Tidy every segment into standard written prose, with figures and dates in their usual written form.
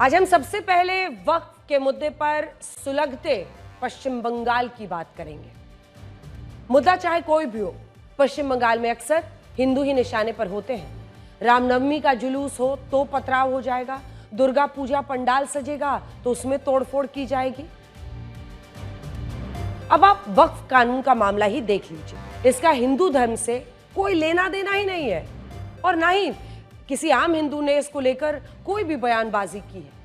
आज हम सबसे पहले वक्फ के मुद्दे पर सुलगते पश्चिम बंगाल की बात करेंगे। मुद्दा चाहे कोई भी हो, पश्चिम बंगाल में अक्सर हिंदू ही निशाने पर होते हैं। रामनवमी का जुलूस हो तो पथराव हो जाएगा, दुर्गा पूजा पंडाल सजेगा तो उसमें तोड़फोड़ की जाएगी। अब आप वक्फ कानून का मामला ही देख लीजिए। इसका हिंदू धर्म से कोई लेना देना ही नहीं है और ना ही किसी आम हिंदू ने इसको लेकर कोई भी बयानबाजी की है।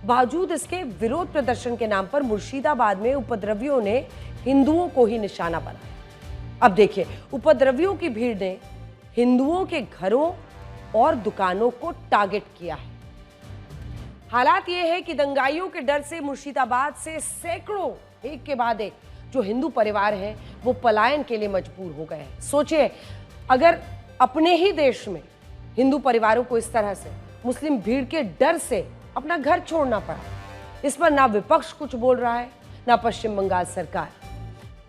बावजूद इसके विरोध प्रदर्शन के नाम पर मुर्शिदाबाद में उपद्रवियों ने हिंदुओं को ही निशाना बनाया। अब देखिए, उपद्रवियों की भीड़ ने हिंदुओं के घरों और दुकानों को टारगेट किया है। हालात यह है कि दंगाइयों के डर से मुर्शिदाबाद से सैकड़ों एक के बाद एक जो हिंदू परिवार हैं वो पलायन के लिए मजबूर हो गए हैं। सोचिए, अगर अपने ही देश में हिंदू परिवारों को इस तरह से मुस्लिम भीड़ के डर से अपना घर छोड़ना पड़ा। इस पर ना विपक्ष कुछ बोल रहा है, ना पश्चिम बंगाल सरकार।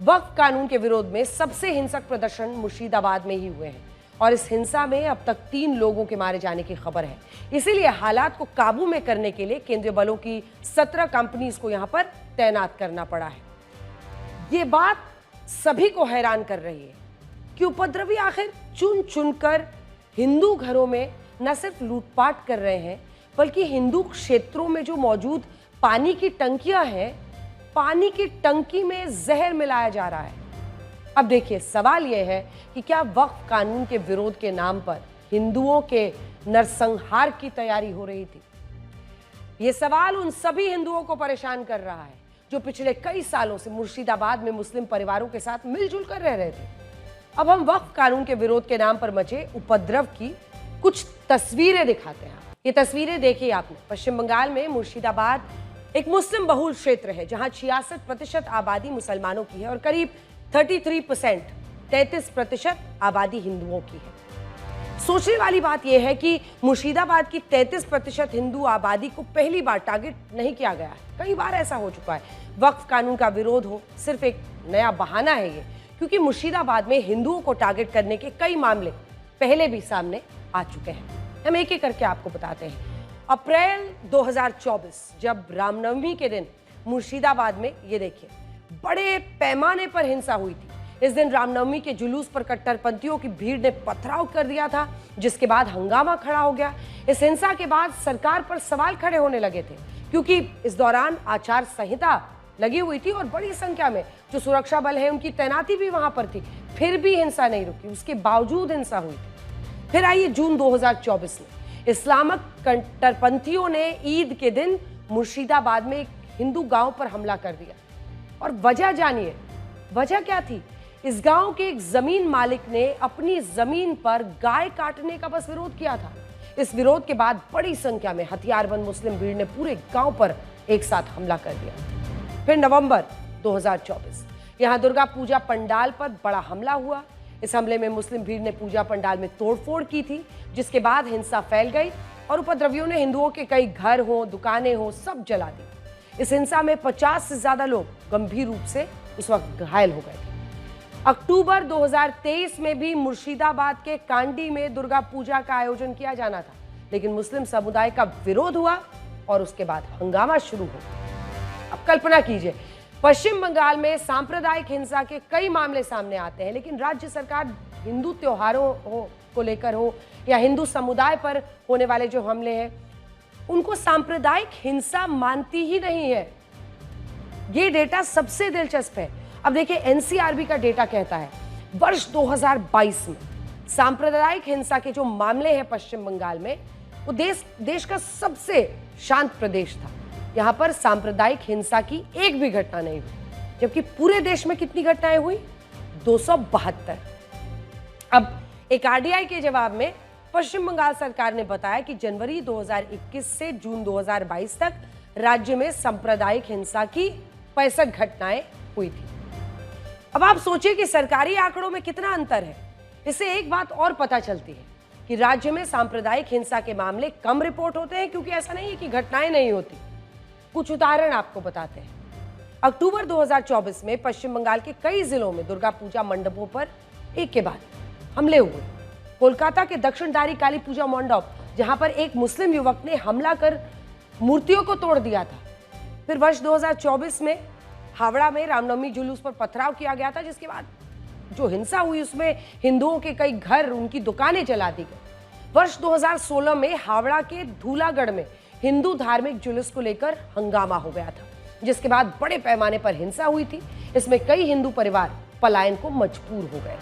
वक्फ कानून के विरोध में सबसे हिंसक प्रदर्शन मुर्शिदाबाद में ही हुए हैं और इस हिंसा में अब तक 3 लोगों के मारे जाने की खबर है। इसीलिए हालात को काबू में करने के लिए केंद्रीय बलों की 17 कंपनीज को यहां पर तैनात करना पड़ा है। ये बात सभी को हैरान कर रही है कि उपद्रवी आखिर चुन चुनकर हिंदू घरों में न सिर्फ लूटपाट कर रहे हैं, बल्कि हिंदू क्षेत्रों में जो मौजूद पानी की टंकियां हैं, पानी की टंकी में जहर मिलाया जा रहा है। अब देखिए, सवाल यह है कि क्या वक्फ कानून के विरोध के नाम पर हिंदुओं के नरसंहार की तैयारी हो रही थी? यह सवाल उन सभी हिंदुओं को परेशान कर रहा है जो पिछले कई सालों से मुर्शिदाबाद में मुस्लिम परिवारों के साथ मिलजुल कर रह रहे थे। अब हम वक्फ कानून के विरोध के नाम पर मचे उपद्रव की कुछ तस्वीरें दिखाते हैं। ये तस्वीरें देखिए आपने। पश्चिम बंगाल में मुर्शिदाबाद एक मुस्लिम बहुल क्षेत्र है जहां 66% आबादी मुसलमानों की है और करीब 33% आबादी हिंदुओं की है। सोचने वाली बात यह है कि मुर्शिदाबाद की 33% हिंदू आबादी को पहली बार टारगेट नहीं किया गया है। कई बार ऐसा हो चुका है। वक्फ कानून का विरोध हो सिर्फ एक नया बहाना है ये, क्योंकि मुर्शिदाबाद में हिंदुओं को टारगेट करने के कई मामले पहले भी सामने आ चुके हैं। हम एक एक करके आपको बताते हैं। अप्रैल 2024 जब रामनवमी के दिन मुर्शिदाबाद में, ये देखिए, बड़े पैमाने पर हिंसा हुई थी। इस दिन रामनवमी के जुलूस पर कट्टरपंथियों की भीड़ ने पथराव कर दिया था, जिसके बाद हंगामा खड़ा हो गया। इस हिंसा के बाद सरकार पर सवाल खड़े होने लगे थे, क्योंकि इस दौरान आचार संहिता लगी हुई थी और बड़ी संख्या में जो सुरक्षा बल है उनकी तैनाती भी वहां पर थी। फिर भी हिंसा नहीं रुकी, उसके बावजूद हिंसा हुई थी। फिर आइए जून 2024 में इस्लामिक कट्टरपंथियों ने ईद के दिन मुर्शिदाबाद में एक हिंदू गांव पर हमला कर दिया। और वजह जानिए, वजह क्या थी? इस गांव के एक जमीन मालिक ने अपनी जमीन पर गाय काटने का बस विरोध किया था। इस विरोध के बाद बड़ी संख्या में हथियारबंद मुस्लिम भीड़ ने पूरे गांव पर एक साथ हमला कर दिया। फिर नवंबर 2024 यहां दुर्गा पूजा पंडाल पर बड़ा हमला हुआ। इस हमले में मुस्लिम भीड़ ने पूजा पंडाल में तोड़फोड़ की थी, जिसके बाद हिंसा फैल गई और उपद्रवियों ने हिंदुओं के कई घर हो, दुकानें हो, सब जला दी। इस हिंसा में 50 से ज्यादा लोग गंभीर रूप से उस वक्त घायल हो गए थे। अक्टूबर 2023 में भी मुर्शिदाबाद के कांडी में दुर्गा पूजा का आयोजन किया जाना था, लेकिन मुस्लिम समुदाय का विरोध हुआ और उसके बाद हंगामा शुरू हो गया। अब कल्पना कीजिए, पश्चिम बंगाल में सांप्रदायिक हिंसा के कई मामले सामने आते हैं, लेकिन राज्य सरकार हिंदू त्योहारों को लेकर हो या हिंदू समुदाय पर होने वाले जो हमले हैं उनको सांप्रदायिक हिंसा मानती ही नहीं है। ये डेटा सबसे दिलचस्प है। अब देखिए, एनसीआरबी का डेटा कहता है वर्ष 2022 में सांप्रदायिक हिंसा के जो मामले हैं पश्चिम बंगाल में, वो देश का सबसे शांत प्रदेश था। यहां पर सांप्रदायिक हिंसा की एक भी घटना नहीं हुई, जबकि पूरे देश में कितनी घटनाएं हुई? 272। अब एक आरडीआई के जवाब में पश्चिम बंगाल सरकार ने बताया कि जनवरी 2021 से जून 2022 तक राज्य में सांप्रदायिक हिंसा की 65 घटनाएं हुई थी। अब आप सोचिए कि सरकारी आंकड़ों में कितना अंतर है। इससे एक बात और पता चलती है कि राज्य में सांप्रदायिक हिंसा के मामले कम रिपोर्ट होते हैं, क्योंकि ऐसा नहीं है कि घटनाएं नहीं होती। कुछ उदाहरण आपको बताते हैं। अक्टूबर 2024 में पश्चिम बंगाल के कई जिलों में दुर्गा पूजा मंडपों पर एक के बाद हमले हुए। कोलकाता के दक्षिणधारी काली पूजा मंडप, जहां पर एक मुस्लिम युवक ने हमला कर मूर्तियों को तोड़ दिया था। फिर वर्ष 2024 में हावड़ा में रामनवमी जुलूस पर पथराव किया गया था, जिसके बाद जो हिंसा हुई उसमें हिंदुओं के कई घर, उनकी दुकानें जला दी गई। वर्ष 2016 में हावड़ा के धूलागढ़ में हिंदू धार्मिक जुलूस को लेकर हंगामा हो गया था, जिसके बाद बड़े पैमाने पर हिंसा हुई थी। इसमें कई हिंदू परिवार पलायन को मजबूर हो गए।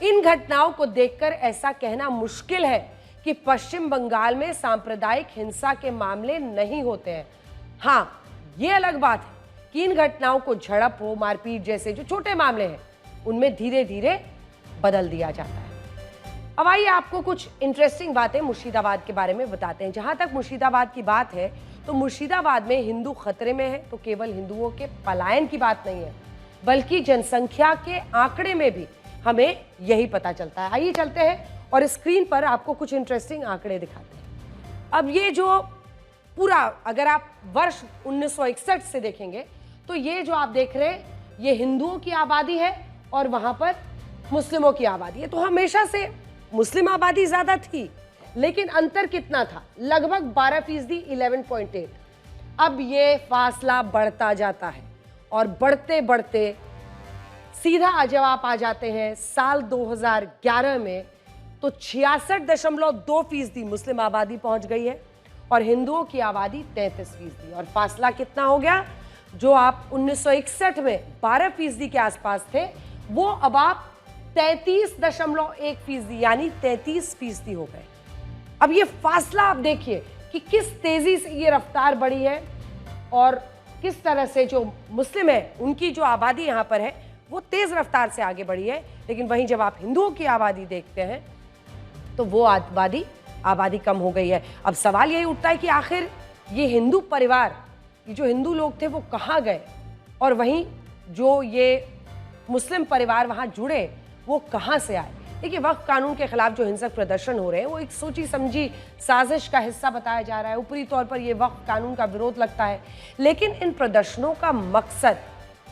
इन घटनाओं को देखकर ऐसा कहना मुश्किल है कि पश्चिम बंगाल में सांप्रदायिक हिंसा के मामले नहीं होते हैं। हाँ, ये अलग बात है कि इन घटनाओं को झड़प हो, मारपीट जैसे जो छोटे मामले हैं उनमें धीरे धीरे बदल दिया जाता है। अब आइए आपको कुछ इंटरेस्टिंग बातें मुर्शिदाबाद के बारे में बताते हैं। जहां तक मुर्शिदाबाद की बात है तो मुर्शिदाबाद में हिंदू खतरे में है तो केवल हिंदुओं के पलायन की बात नहीं है, बल्कि जनसंख्या के आंकड़े में भी हमें यही पता चलता है। आइए चलते हैं और स्क्रीन पर आपको कुछ इंटरेस्टिंग आंकड़े दिखाते हैं। अब ये जो पूरा, अगर आप वर्ष 1961 से देखेंगे तो ये जो आप देख रहे हैं ये हिंदुओं की आबादी है और वहां पर मुस्लिमों की आबादी है। तो हमेशा से मुस्लिम आबादी ज्यादा थी, लेकिन अंतर कितना था? लगभग 12%, 11.8। अब ये फासला बढ़ता जाता है और बढ़ते बढ़ते सीधा जब आप आ जाते हैं साल 2011 में तो 66.2% मुस्लिम आबादी पहुंच गई है और हिंदुओं की आबादी 33%। और फासला कितना हो गया? जो आप 1961 में 12% के आसपास थे वो अब आप 33.1% यानी 33% हो गए। अब ये फासला आप देखिए कि किस तेजी से ये रफ्तार बढ़ी है और किस तरह से जो मुस्लिम है उनकी जो आबादी यहाँ पर है वो तेज रफ्तार से आगे बढ़ी है। लेकिन वहीं जब आप हिंदुओं की आबादी देखते हैं तो वो आबादी कम हो गई है। अब सवाल यही उठता है कि आखिर ये हिंदू परिवार, ये जो हिंदू लोग थे वो कहाँ गए, और वहीं जो ये मुस्लिम परिवार वहाँ जुड़े वो कहाँ से आए? देखिए, वक्फ कानून के खिलाफ जो हिंसक प्रदर्शन हो रहे हैं वो एक सोची समझी साजिश का हिस्सा बताया जा रहा है। ऊपरी तौर पर ये वक्फ कानून का विरोध लगता है, लेकिन इन प्रदर्शनों का मकसद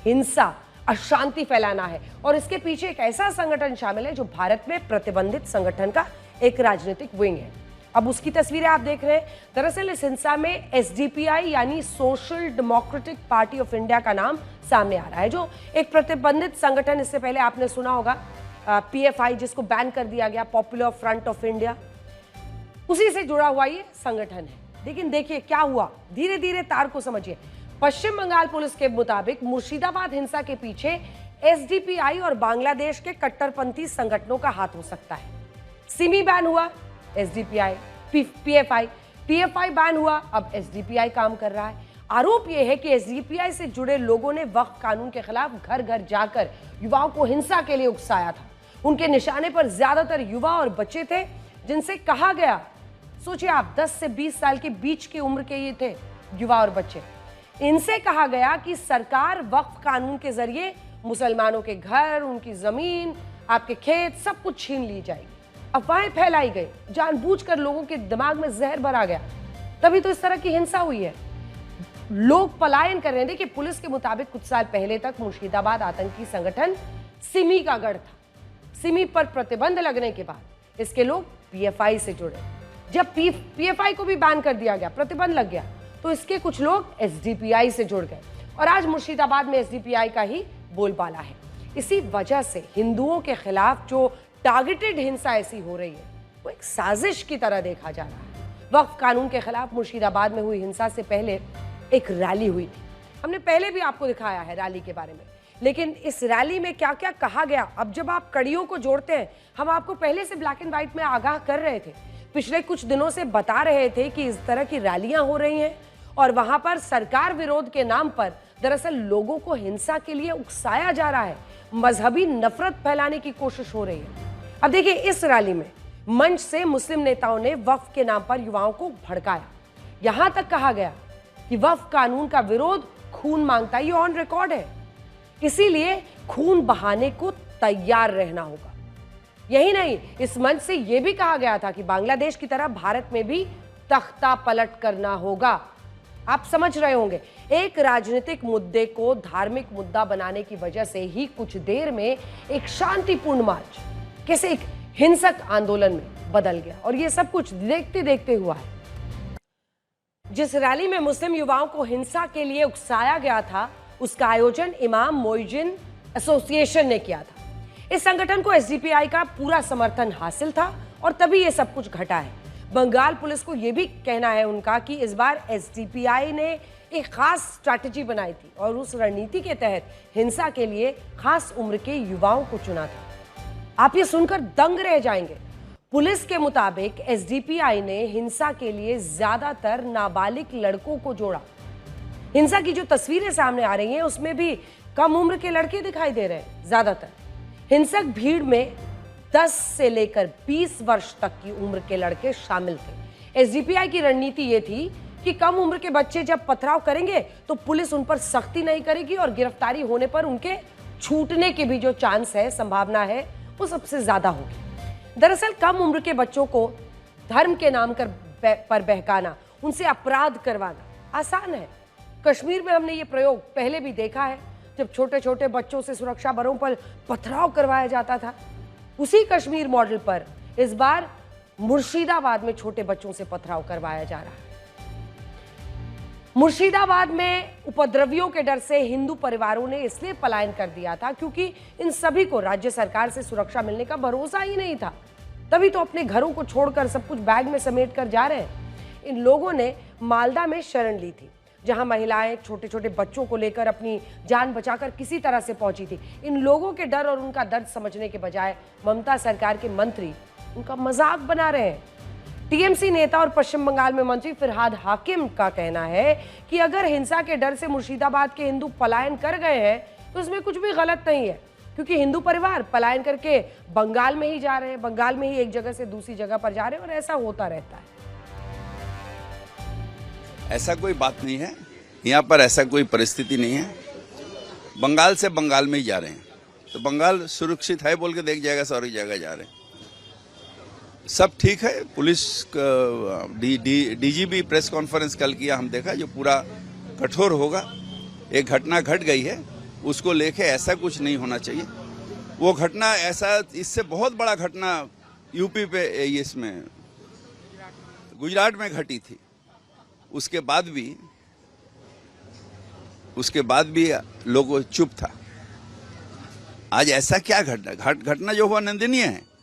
हिंसा, अशांति फैलाना है और इसके पीछे एक ऐसा संगठन शामिल है जो भारत में प्रतिबंधित संगठन का एक राजनीतिक विंग है। अब उसकी तस्वीरें आप देख रहे हैं। दरअसल इस हिंसा में एसडीपीआई यानी social democratic party of India का नाम सामने आ रहा है, जो एक प्रतिबंधित संगठन, इससे पहले आपने सुना होगा पीएफआई जिसको बैन कर दिया गया, पॉपुलर फ्रंट ऑफ इंडिया, उसी से जुड़ा हुआ ये संगठन है। लेकिन देखिए क्या हुआ, धीरे धीरे तार को समझिए। पश्चिम बंगाल पुलिस के मुताबिक मुर्शिदाबाद हिंसा के पीछे एसडीपीआई और बांग्लादेश के कट्टरपंथी संगठनों का हाथ हो सकता है। सिमी बैन हुआ, एसडीपीआई, पीएफआई बैन हुआ, अब एसडीपीआई काम कर रहा है। आरोप यह है कि एसडीपीआई से जुड़े लोगों ने वक्फ कानून के खिलाफ घर घर जाकर युवाओं को हिंसा के लिए उकसाया था। उनके निशाने पर ज्यादातर युवा और बच्चे थे, जिनसे कहा गया, सोचिए आप, 10 से 20 साल के बीच की उम्र के ये थे युवा और बच्चे। इनसे कहा गया कि सरकार वक्फ कानून के जरिए मुसलमानों के घर, उनकी जमीन, आपके खेत, सब कुछ छीन ली जाएगी। अफवाहें फैलाई गई, जानबूझकर लोगों के दिमाग में जहर भरा गया, तभी तो इस तरह की हिंसा हुई है। लोग पलायन कर रहे हैं। देखिए, पुलिस के मुताबिक कुछ साल पहले तक मुर्शिदाबाद आतंकी संगठन सिमी का गढ़ था। सिमी पर प्रतिबंध लगने के बाद इसके लोग पीएफआई से जुड़े। जब पीएफआई को भी बैन कर दिया गया, प्रतिबंध लग गया, तो इसके कुछ लोग एसडीपीआई से जुड़ गए और आज मुर्शिदाबाद में एसडीपीआई का ही बोलबाला है। इसी वजह से हिंदुओं के खिलाफ जो टारगेटेड हिंसा ऐसी हो रही है वो एक साजिश की तरह देखा जा रहा है। वक्फ कानून के खिलाफ मुर्शिदाबाद में हुई हिंसा से पहले एक रैली हुई थी। हमने पहले भी आपको दिखाया है रैली के बारे में, लेकिन इस रैली में क्या क्या कहा गया, अब जब आप कड़ियों को जोड़ते हैं, हम आपको पहले से ब्लैक एंड व्हाइट में आगाह कर रहे थे, पिछले कुछ दिनों से बता रहे थे कि इस तरह की रैलियां हो रही हैं और वहां पर सरकार विरोध के नाम पर दरअसल लोगों को हिंसा के लिए उकसाया जा रहा है, मजहबी नफरत फैलाने की कोशिश हो रही है। अब देखिए, इस रैली में मंच से मुस्लिम नेताओं ने वक्फ के नाम पर युवाओं को भड़काया। यहां तक कहा गया कि वक्फ कानून का विरोध खून मांगता है, ये ऑन रिकॉर्ड है, इसीलिए खून बहाने को तैयार रहना होगा। यही नहीं, इस मंच से यह भी कहा गया था कि बांग्लादेश की तरह भारत में भी तख्ता पलट करना होगा। आप समझ रहे होंगे, एक राजनीतिक मुद्दे को धार्मिक मुद्दा बनाने की वजह से ही कुछ देर में एक शांतिपूर्ण मार्च कैसे एक हिंसक आंदोलन में बदल गया, और ये सब कुछ देखते देखते हुआ है। जिस रैली में मुस्लिम युवाओं को हिंसा के लिए उकसाया गया था, उसका आयोजन इमाम मोइनुद्दीन एसोसिएशन ने किया था। इस संगठन को एसडीपीआई का पूरा समर्थन हासिल था और तभी ये सब कुछ घटा है। बंगाल पुलिस को यह भी कहना है उनका कि इस बार एसडीपीआई ने एक खास स्ट्रैटेजी बनाई थी और उस रणनीति के तहत हिंसा के लिए खास उम्र के युवाओं को चुना था। आप ये सुनकर दंग रह जाएंगे। पुलिस के मुताबिक एसडीपीआई ने हिंसा के लिए ज्यादातर नाबालिग लड़कों को जोड़ा। हिंसा की जो तस्वीरें सामने आ रही हैं उसमें भी कम उम्र के लड़के दिखाई दे रहे हैं। ज्यादातर हिंसक भीड़ में 10 से लेकर 20 वर्ष तक की उम्र के लड़के शामिल थे। एसडीपीआई की रणनीति ये थी कि कम उम्र के बच्चे जब पथराव करेंगे तो पुलिस उन पर सख्ती नहीं करेगी और गिरफ्तारी होने पर उनके छूटने के भी जो चांस है, संभावना है, वो सबसे ज्यादा होगी। दरअसल कम उम्र के बच्चों को धर्म के नाम पर बहकाना, उनसे अपराध करवाना आसान है। कश्मीर में हमने ये प्रयोग पहले भी देखा है, जब छोटे छोटे बच्चों से सुरक्षा बलों पर पथराव करवाया जाता था। उसी कश्मीर मॉडल पर इस बार मुर्शिदाबाद में छोटे बच्चों से पथराव करवाया जा रहा है। मुर्शिदाबाद में उपद्रवियों के डर से हिंदू परिवारों ने इसलिए पलायन कर दिया था क्योंकि इन सभी को राज्य सरकार से सुरक्षा मिलने का भरोसा ही नहीं था। तभी तो अपने घरों को छोड़कर सब कुछ बैग में समेट कर जा रहे हैं। इन लोगों ने मालदा में शरण ली थी, जहां महिलाएं छोटे छोटे बच्चों को लेकर अपनी जान बचाकर किसी तरह से पहुंची थी। इन लोगों के डर और उनका दर्द समझने के बजाय ममता सरकार के मंत्री उनका मजाक बना रहे हैं। टीएमसी नेता और पश्चिम बंगाल में मंत्री फिरहाद हाकिम का कहना है कि अगर हिंसा के डर से मुर्शिदाबाद के हिंदू पलायन कर गए हैं तो इसमें कुछ भी गलत नहीं है, क्योंकि हिंदू परिवार पलायन करके बंगाल में ही जा रहे हैं, बंगाल में ही एक जगह से दूसरी जगह पर जा रहे हैं और ऐसा होता रहता है। ऐसा कोई बात नहीं है, यहाँ पर ऐसा कोई परिस्थिति नहीं है। बंगाल से बंगाल में ही जा रहे हैं तो बंगाल सुरक्षित है बोल के देख जाएगा, सारी जगह जा रहे हैं, सब ठीक है। पुलिस डीजीपी प्रेस कॉन्फ्रेंस कल किया, हम देखा, जो पूरा कठोर होगा। एक घटना घट गई है, उसको लेके ऐसा कुछ नहीं होना चाहिए। वो घटना ऐसा, इससे बहुत बड़ा घटना यूपी पे इसमें गुजरात में घटी थी, उसके बाद भी लोगों चुप था। आज ऐसा क्या घटना जो हुआ निंदनीय है,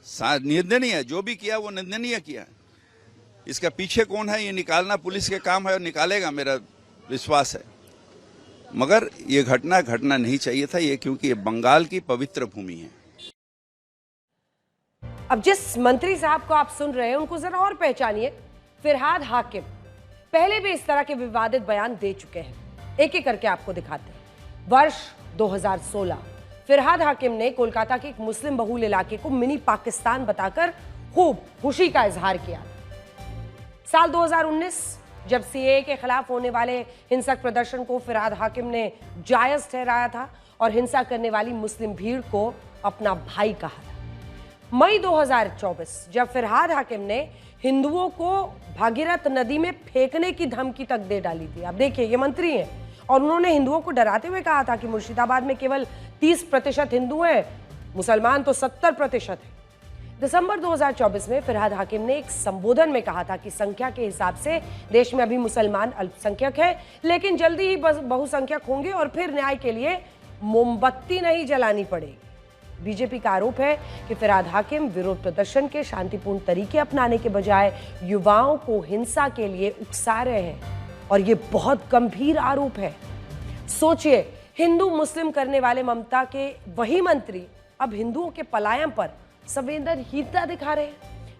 निंदनीय है। जो भी किया वो निंदनीय किया। इसका पीछे कौन है ये निकालना पुलिस के काम है और निकालेगा, मेरा विश्वास है। मगर ये घटना नहीं चाहिए था ये, क्योंकि ये बंगाल की पवित्र भूमि है। अब जिस मंत्री साहब को आप सुन रहे हैं उनको जरा और पहचानिए। फिरहाद हाकिम पहले भी इस तरह के विवादित बयान दे चुके हैं। एक एक करके आपको दिखाते हैं। वर्ष 2016 फिरहाद हाकिम ने कोलकाता के एक मुस्लिम बहुल इलाके को मिनी पाकिस्तान बताकर खूब खुशी का इजहार किया। साल 2019 जब सीएए के खिलाफ होने वाले हिंसक प्रदर्शन को फिरहाद हाकिम ने जायज ठहराया था और हिंसा करने वाली मुस्लिम भीड़ को अपना भाई कहा था। मई 2024 जब फिरहाद हाकिम ने हिंदुओं को भागीरथ नदी में फेंकने की धमकी तक दे डाली थी। आप देखिए, ये मंत्री हैं और उन्होंने हिंदुओं को डराते हुए कहा था कि मुर्शिदाबाद में केवल 30% हिंदू हैं, मुसलमान तो 70% है। दिसंबर 2024 में फिरहाद हाकिम ने एक संबोधन में कहा था कि संख्या के हिसाब से देश में अभी मुसलमान अल्पसंख्यक है, लेकिन जल्दी ही बहुसंख्यक होंगे और फिर न्याय के लिए मोमबत्ती नहीं जलानी पड़ेगी। बीजेपी का आरोप है कि फिरहाद हाकिम विरोध प्रदर्शन के शांतिपूर्ण तरीके अपनाने के बजाय युवाओं को हिंसा के लिए उकसा रहे हैं और ये बहुत गंभीर आरोप है। सोचिए, हिंदू मुस्लिम करने वाले ममता के वही मंत्री अब हिंदुओं के पलायन पर संवेदनहीनता दिखा रहे हैं।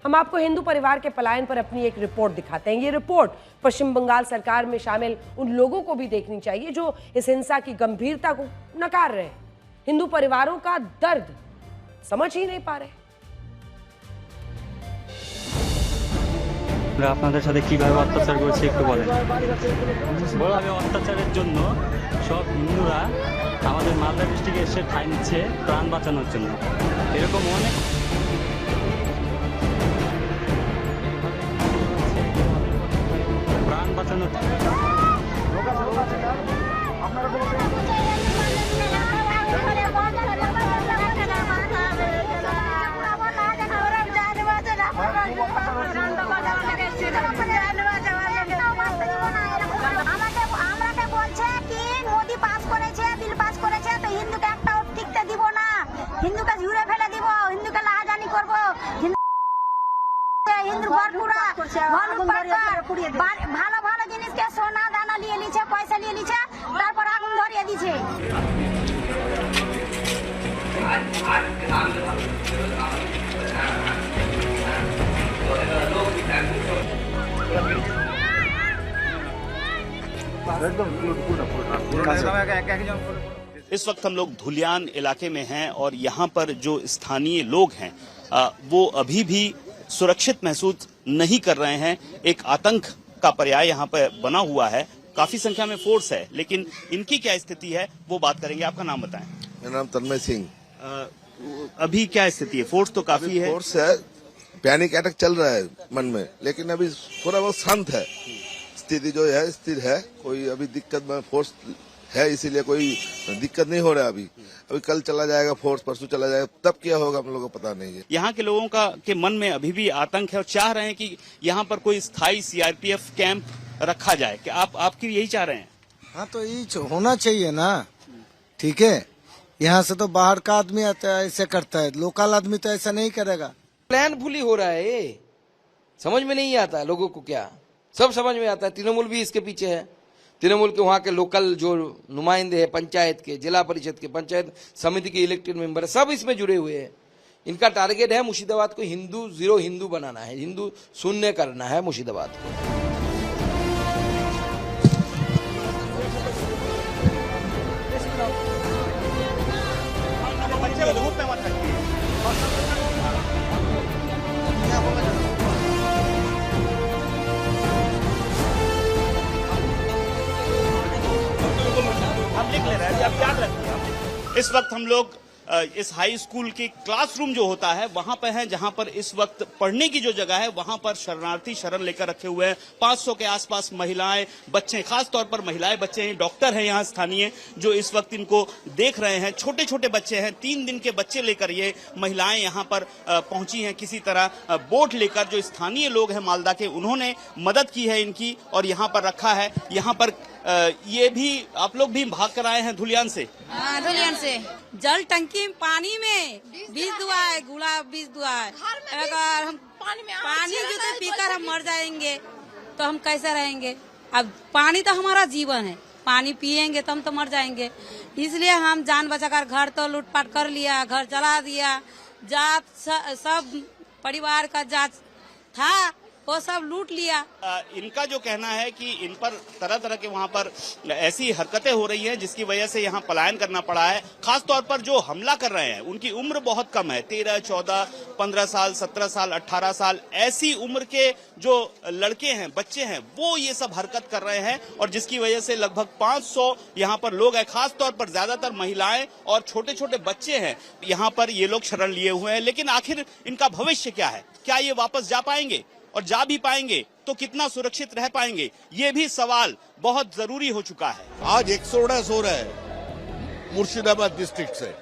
हम आपको हिंदू परिवार के पलायन पर अपनी एक रिपोर्ट दिखाते हैं। ये रिपोर्ट पश्चिम बंगाल सरकार में शामिल उन लोगों को भी देखनी चाहिए जो इस हिंसा की गंभीरता को नकार रहे हैं, हिंदू परिवारों का दर्द समझ ही नहीं पा रहे। আপনাদের সাথে কিভাবে অত্যাচার করেছে একটু বলেন। বলবে অত্যাচারের জন্য সব হিন্দুরা আমাদের মালদা ডিস্ট্রিক্টে এসে ঠাঁই নিচ্ছে প্রাণ বাঁচানোর জন্য। এরকম অনেক প্রাণ বাঁচানোর পুরা ভালো ভালো জিনিসকে সোনা দানা নিয়ে নিচ্ছে, পয়সা নিয়ে নিচ্ছে, তারপর আগুন ধরিয়ে দিচ্ছে। इस वक्त हम लोग धुलियान इलाके में हैं और यहाँ पर जो स्थानीय लोग हैं वो अभी भी सुरक्षित महसूस नहीं कर रहे हैं। एक आतंक का पर्याय यहाँ पर बना हुआ है। काफी संख्या में फोर्स है, लेकिन इनकी क्या स्थिति है वो बात करेंगे। आपका नाम बताएं। मेरा नाम तन्मय सिंह। अभी क्या स्थिति है? फोर्स तो काफी है। फोर्स है, पैनिक अटैक चल रहा है मन में, लेकिन अभी थोड़ा बहुत शांत है। स्थिति जो है स्थिर है, कोई अभी दिक्कत में फोर्स है, इसीलिए कोई दिक्कत नहीं हो रहा है। अभी कल चला जाएगा फोर्स, परसों चला जाएगा, तब क्या होगा हम लोगों को पता नहीं है। यहाँ के लोगों का के मन में अभी भी आतंक है और चाह रहे हैं कि यहाँ पर कोई स्थायी सीआरपीएफ कैंप रखा जाए। क्या आपकी यही चाह रहे हैं? हाँ, तो यही होना चाहिए ना। ठीक है, यहाँ से तो बाहर का आदमी आता है ऐसे करता है, लोकल आदमी तो ऐसा नहीं करेगा। प्लान फुली हो रहा है, ये समझ में नहीं आता है लोगों को। क्या सब समझ में आता है। तृणमूल भी इसके पीछे है। तृणमूल के वहाँ के लोकल जो नुमाइंदे हैं, पंचायत के, जिला परिषद के, पंचायत समिति के इलेक्टेड मेंबर, सब इसमें जुड़े हुए हैं। इनका टारगेट है मुर्शिदाबाद को हिंदू जीरो हिंदू बनाना है, हिंदू शून्य करना है मुर्शिदाबाद को। इस वक्त हम लोग इस हाई स्कूल के क्लासरूम जो होता है वहां पर हैं, जहां पर इस वक्त पढ़ने की जो जगह है वहां पर शरणार्थी शरण लेकर रखे हुए हैं। 500 के आसपास महिलाएं, बच्चे, खास तौर पर महिलाएं, बच्चे हैं। डॉक्टर हैं यहाँ स्थानीय जो इस वक्त इनको देख रहे हैं। छोटे छोटे बच्चे हैं, 3 दिन के बच्चे लेकर ये महिलाएं यहाँ पर पहुंची हैं। किसी तरह बोट लेकर जो स्थानीय लोग हैं मालदा के, उन्होंने मदद की है इनकी और यहाँ पर रखा है। यहाँ पर ये भी आप लोग भी भाग कर आए हैं धुलियान से? हाँ, धुलियान से। जल टंकी पानी में बीज दुआ है, गुलाब बीज दुआ है। अगर हम पानी जो तो पीकर हम मर जाएंगे तो हम कैसे रहेंगे? अब पानी तो हमारा जीवन है, पानी पिएंगे तो हम तो मर जाएंगे। इसलिए हम जान बचाकर घर तो लूटपाट कर लिया, घर जला दिया। जात सब परिवार का जात था वो सब लूट लिया। इनका जो कहना है कि इन पर तरह तरह के वहाँ पर ऐसी हरकतें हो रही हैं जिसकी वजह से यहाँ पलायन करना पड़ा है। खास तौर पर जो हमला कर रहे हैं उनकी उम्र बहुत कम है, 13, 14, 15 साल, 17 साल, 18 साल, ऐसी उम्र के जो लड़के हैं, बच्चे हैं, वो ये सब हरकत कर रहे हैं और जिसकी वजह से लगभग 500 यहाँ पर लोग हैं। खास तौर पर ज्यादातर महिलाएं और छोटे छोटे बच्चे हैं यहाँ पर, ये लोग शरण लिए हुए हैं। लेकिन आखिर इनका भविष्य क्या है? क्या ये वापस जा पाएंगे? और जा भी पाएंगे तो कितना सुरक्षित रह पाएंगे? ये भी सवाल बहुत जरूरी हो चुका है। आज एक्सोडस हो रहा है मुर्शिदाबाद डिस्ट्रिक्ट से।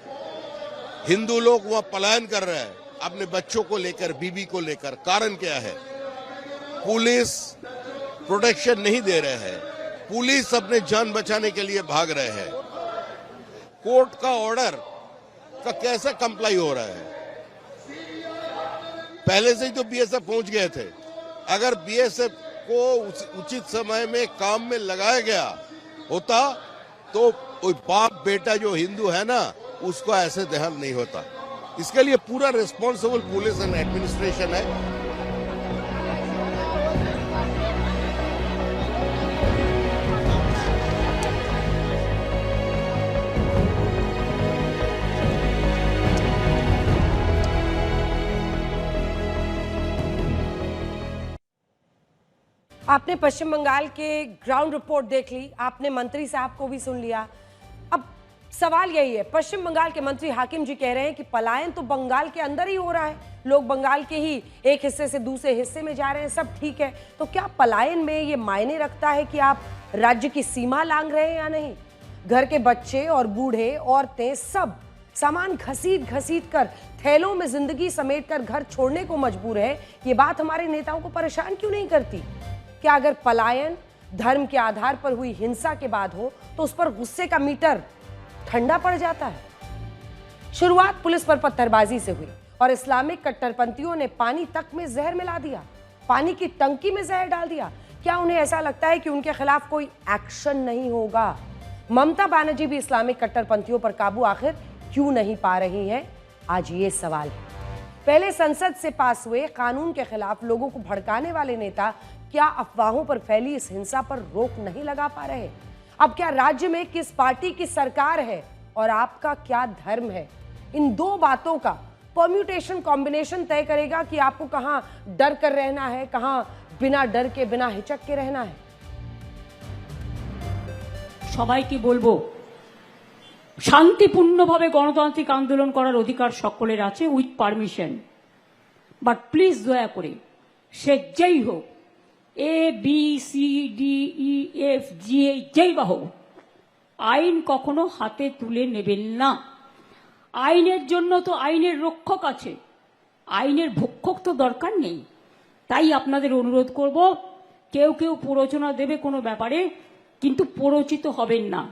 हिंदू लोग वहां पलायन कर रहे हैं अपने बच्चों को लेकर, बीबी को लेकर। कारण क्या है? पुलिस प्रोटेक्शन नहीं दे रहे हैं, पुलिस अपने जान बचाने के लिए भाग रहे हैं। कोर्ट का ऑर्डर का कैसे कंप्लाई हो रहा है? पहले से ही तो बीएसएफ पहुंच गए थे। अगर बीएसएफ को उचित समय में काम में लगाया गया होता तो कोई बाप बेटा जो हिंदू है ना, उसको ऐसे देहांत नहीं होता। इसके लिए पूरा रिस्पॉन्सिबल पुलिस एंड एडमिनिस्ट्रेशन है। आपने पश्चिम बंगाल के ग्राउंड रिपोर्ट देख ली, आपने मंत्री साहब को भी सुन लिया। अब सवाल यही है, पश्चिम बंगाल के मंत्री हाकिम जी कह रहे हैं कि पलायन तो बंगाल के अंदर ही हो रहा है, लोग बंगाल के ही एक हिस्से से दूसरे हिस्से में जा रहे हैं, सब ठीक है। तो क्या पलायन में ये मायने रखता है कि आप राज्य की सीमा लांघ रहे हैं या नहीं? घर के बच्चे और बूढ़े, औरतें, सब सामान घसीट घसीट कर, थैलों में जिंदगी समेट कर घर छोड़ने को मजबूर है। ये बात हमारे नेताओं को परेशान क्यों नहीं करती? क्या अगर पलायन धर्म के आधार पर हुई हिंसा के बाद हो तो उस पर गुस्से का मीटर ठंडा पड़ जाता है? शुरुआत पुलिस पर पत्थरबाजी से हुई और इस्लामिक कट्टरपंथियों ने पानी तक में जहर मिला दिया। पानी की टंकी में जहर डाल दिया? क्या उन्हें ऐसा लगता है कि उनके खिलाफ कोई एक्शन नहीं होगा? ममता बनर्जी भी इस्लामिक कट्टरपंथियों पर काबू आखिर क्यों नहीं पा रही हैं? आज ये सवाल है। पहले संसद से पास हुए कानून के खिलाफ लोगों को भड़काने वाले नेता क्या अफवाहों पर फैली इस हिंसा पर रोक नहीं लगा पा रहे? अब क्या राज्य में किस पार्टी की सरकार है और आपका क्या धर्म है? इन दो बातों का परम्यूटेशन कॉम्बिनेशन तय करेगा कि आपको कहां डर कर रहना है, कहां बिना डर के बिना हिचक के रहना है। সবাইকে বলবো শান্তিপূর্ণভাবে গণতান্ত্রিক আন্দোলন করার অধিকার সকলের আছে উইথ পারমিশন, বাট প্লিজ দয়া করে সে যেই হোক, A B C D E F G যেই বা হোক, আইন কখনো হাতে তুলে নেবেন না। আইনের জন্য তো আইনের রক্ষক আছে, আইনের ভক্ষক তো দরকার নেই। তাই আপনাদের অনুরোধ করব, কেউ কেউ প্ররোচনা দেবে কোনো ব্যাপারে, কিন্তু প্ররোচিত হবেন না।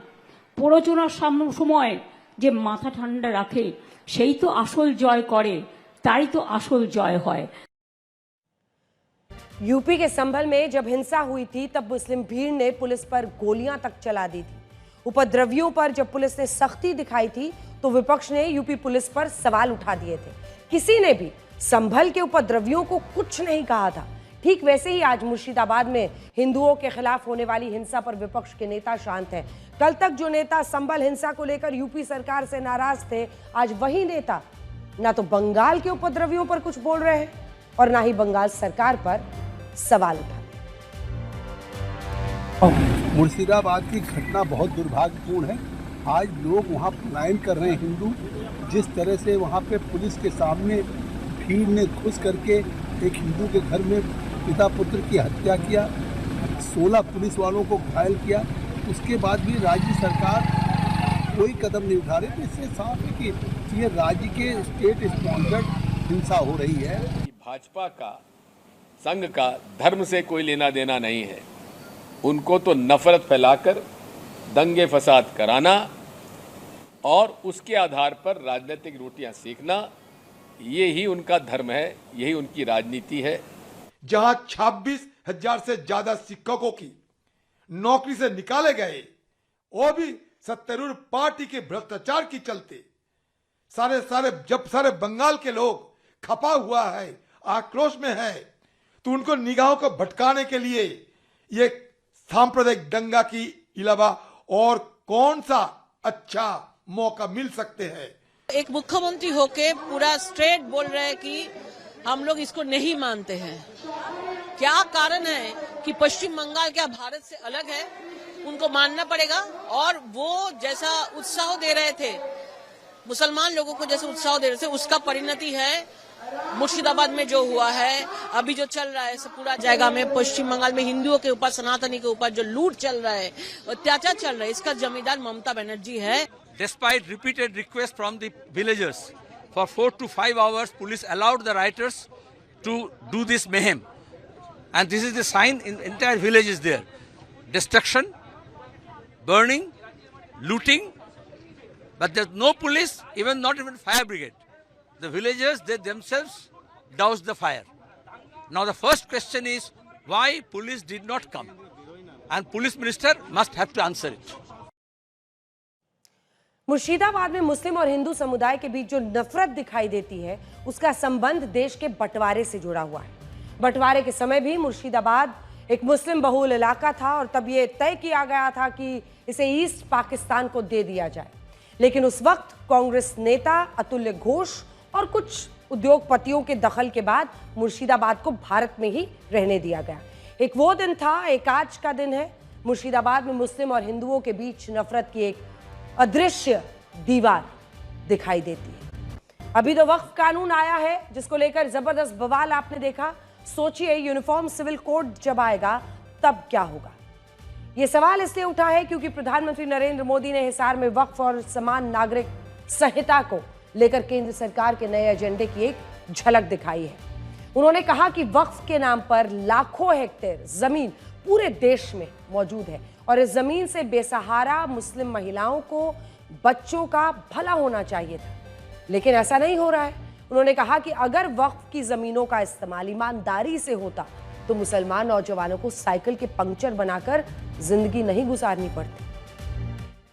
প্ররোচনার সময় যে মাথা ঠান্ডা রাখে সেই তো আসল জয় করে, তাই তো আসল জয় হয়। यूपी के संभल में जब हिंसा हुई थी तब मुस्लिम भीड़ ने पुलिस पर गोलियां तक चला दी थी। उपद्रवियों पर जब पुलिस ने सख्ती दिखाई थी तो विपक्ष ने यूपी पुलिस पर सवाल उठा दिए थे। किसी ने भी संभल के उपद्रवियों को कुछ नहीं कहा था। ठीक वैसे ही आज मुर्शिदाबाद में हिंदुओं के खिलाफ होने वाली हिंसा पर विपक्ष के नेता शांत हैं। कल तक जो नेता संभल हिंसा को लेकर यूपी सरकार से नाराज थे, आज वही नेता ना तो बंगाल के उपद्रवियों पर कुछ बोल रहे हैं और ना ही बंगाल सरकार पर सवाल उठा। मुर्शिदाबाद की घटना बहुत दुर्भाग्यपूर्ण है। आज लोग वहाँ पलायन कर रहे हैं हिंदू। जिस तरह से वहाँ पे पुलिस के सामने भीड़ ने घुस करके एक हिंदू के घर में पिता पुत्र की हत्या किया, 16 पुलिस वालों को घायल किया, उसके बाद भी राज्य सरकार कोई कदम नहीं उठा रही। तो इससे साफ है कि ये राज्य के स्टेट स्पॉन्सर्ड हिंसा हो रही है। भाजपा का, संघ का धर्म से कोई लेना देना नहीं है। उनको तो नफरत फैलाकर दंगे फसाद कराना और उसके आधार पर राजनीतिक रोटियां सेकना, ये ही उनका धर्म है, यही उनकी राजनीति है। जहां 26,000 से ज्यादा शिक्षकों की नौकरी से निकाले गए, वो भी सत्तारूढ़ पार्टी के भ्रष्टाचार की चलते, सारे बंगाल के लोग खपा हुआ है, आक्रोश में है, तो उनको निगाहों को भटकाने के लिए ये सांप्रदायिक दंगा की अलावा और कौन सा अच्छा मौका मिल सकते हैं। एक मुख्यमंत्री होके पूरा स्ट्रेट बोल रहे हैं कि हम लोग इसको नहीं मानते हैं। क्या कारण है कि पश्चिम बंगाल क्या भारत से अलग है? उनको मानना पड़ेगा। और वो जैसा उत्साह दे रहे थे, मुसलमान लोगों को जैसे उत्साह दे रहे थे, उसका परिणति है मुर्शिदाबाद में जो हुआ है, अभी जो चल रहा है पूरा जगह में, पश्चिम बंगाल में हिंदुओं के ऊपर, सनातनी के ऊपर जो लूट चल रहा है, अत्याचार चल रहा है, इसका जमींदार ममता बनर्जी है। Despite repeated requests from the villagers, for 4 to 5 hours, police allowed the rioters to do this mayhem. And this is the sign in entire villages there. Destruction, burning, looting, but there's no police, not even fire brigade. The villagers, they themselves doused the fire. Now the first question is, why police did not come? And police minister must have to answer it. Murshidabad में मुस्लिम और हिंदू समुदाय के बीच जो नफरत दिखाई देती है, उसका संबंध देश के बंटवारे से जुड़ा हुआ है। बंटवारे के समय भी मुर्शिदाबाद एक मुस्लिम बहुल इलाका था और तब ये तय किया गया था कि इसे ईस्ट पाकिस्तान को दे दिया जाए। लेकिन उस वक्त कांग्रेस नेता अतुल्य घोष और कुछ उद्योगपतियों के दखल के बाद मुर्शिदाबाद को भारत में ही रहने दिया गया। एक वो दिन था, एक आज का दिन है। मुर्शिदाबाद में मुस्लिम और हिंदुओं के बीच नफरत की एक अदृश्य दीवार दिखाई देती है। अभी तो वक्फ कानून आया है जिसको लेकर जबरदस्त बवाल आपने देखा। सोचिए यूनिफॉर्म सिविल कोड जब आएगा तब क्या होगा। यह सवाल इसलिए उठा है क्योंकि प्रधानमंत्री नरेंद्र मोदी ने हिसार में वक्फ और समान नागरिक संहिता को लेकर केंद्र सरकार के नए एजेंडे की एक झलक दिखाई है। उन्होंने कहा कि वक्फ के नाम पर लाखों हेक्टेयर जमीन पूरे देश में मौजूद है और इस जमीन से बेसहारा मुस्लिम महिलाओं को, बच्चों का भला होना चाहिए था, लेकिन ऐसा नहीं हो रहा है। उन्होंने कहा कि अगर वक्फ की जमीनों का इस्तेमाल ईमानदारी से होता तो मुसलमान नौजवानों को साइकिल के पंक्चर बनाकर जिंदगी नहीं गुजारनी पड़ती।